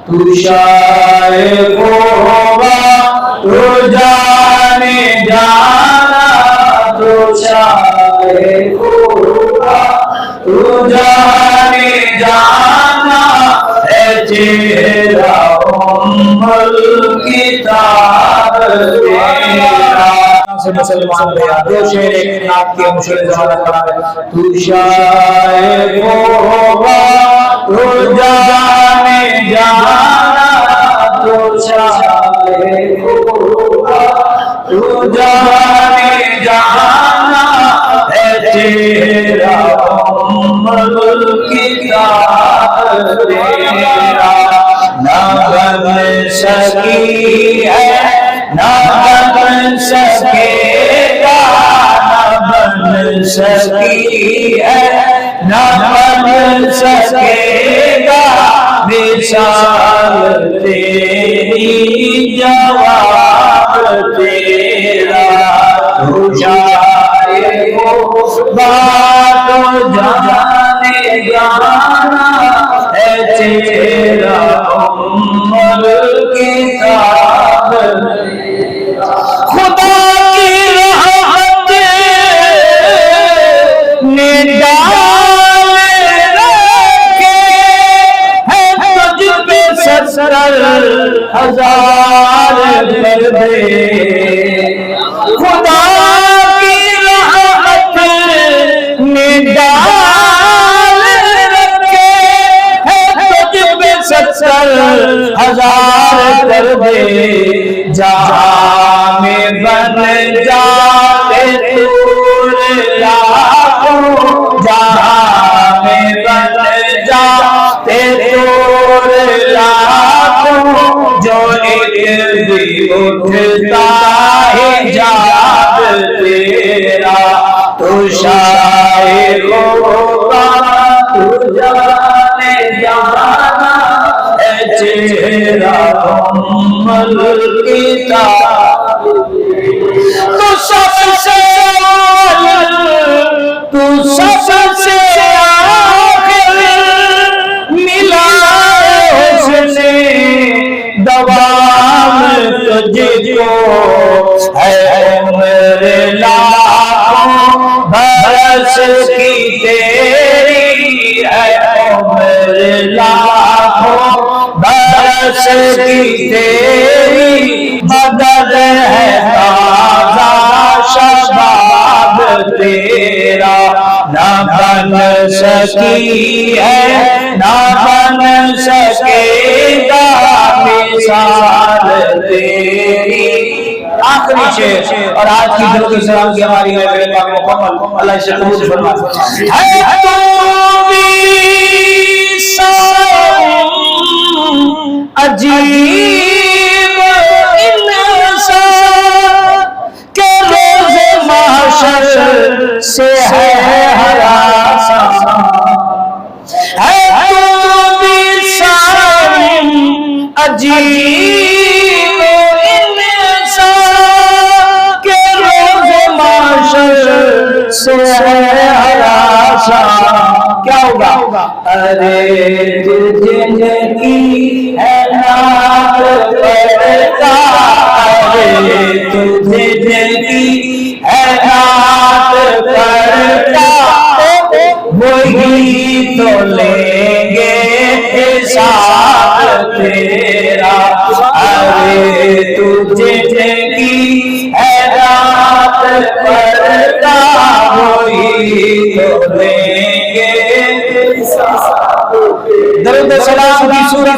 تو شاہ ہوگا تو جانے جانا تو شاہ ہوگا تو جانے جانا ہے چہرہ الکتاب تیرا سے مسلمان رہا دو شعر ایک نعت کے مشہور زمانہ پڑھا ہے تو شاہ ہوگا تو جانے جانا تو شاہ ہوگا تو جانے جانا ہے تیرا الکتاب تیرا نہ بن سکی ہے نہ بن سکے گا نہ بن سکی ہے نہ بن سکے گا مثال تیری جواب تیرا تو شاہ ہوگا تو جانے جانا ہے تیرا الکتاب خدا کی رحمت نے ڈال رکھے ہے تجھ پہ 70,000 پردے خدا کی رحمت نے ڈال رکھے ہے تجھ پہ 70,000 پردے جہاں میں بن جاتے تور لاکھوں جہاں میں بن جاتے تور لاکھوں جو ایک بھی اٹھتا ہے جاد تیرا تو شاہ ہوگا تو جانے جانا ہے چہرہ الکتاب تو سب سے اول تو سب سے آخر ملا اس نے دوام تجھ کو ہے عمر لاکھوں برس کی تیری ہے عمر لاکھوں برس کی تیری مدد ہے تازہ شباب تیرا نہ بن سکی ہے نہ بن سکے گا مثال تیری آخری شعر اور آج کی درود السلام کی ہماری ہے میرے پاک مکمل اللہ اسے قبول فرمائے ہے تو بھی عجیب انسان کہ روز محشر سے ہے ہراساں ہے تو بھی صائم عجیب انسان کہ روز محشر سے ہے ہراساں کیا ہوگا ارے جن کی ہے نام پڑھتا ارے تجھے جن کی ہے نام پڑھتا وہی تو لیں گے حساب تیرا ارے تجھے جن کی ہے نام پڑھتا وہی تو لیں گے درود سلام کی صورت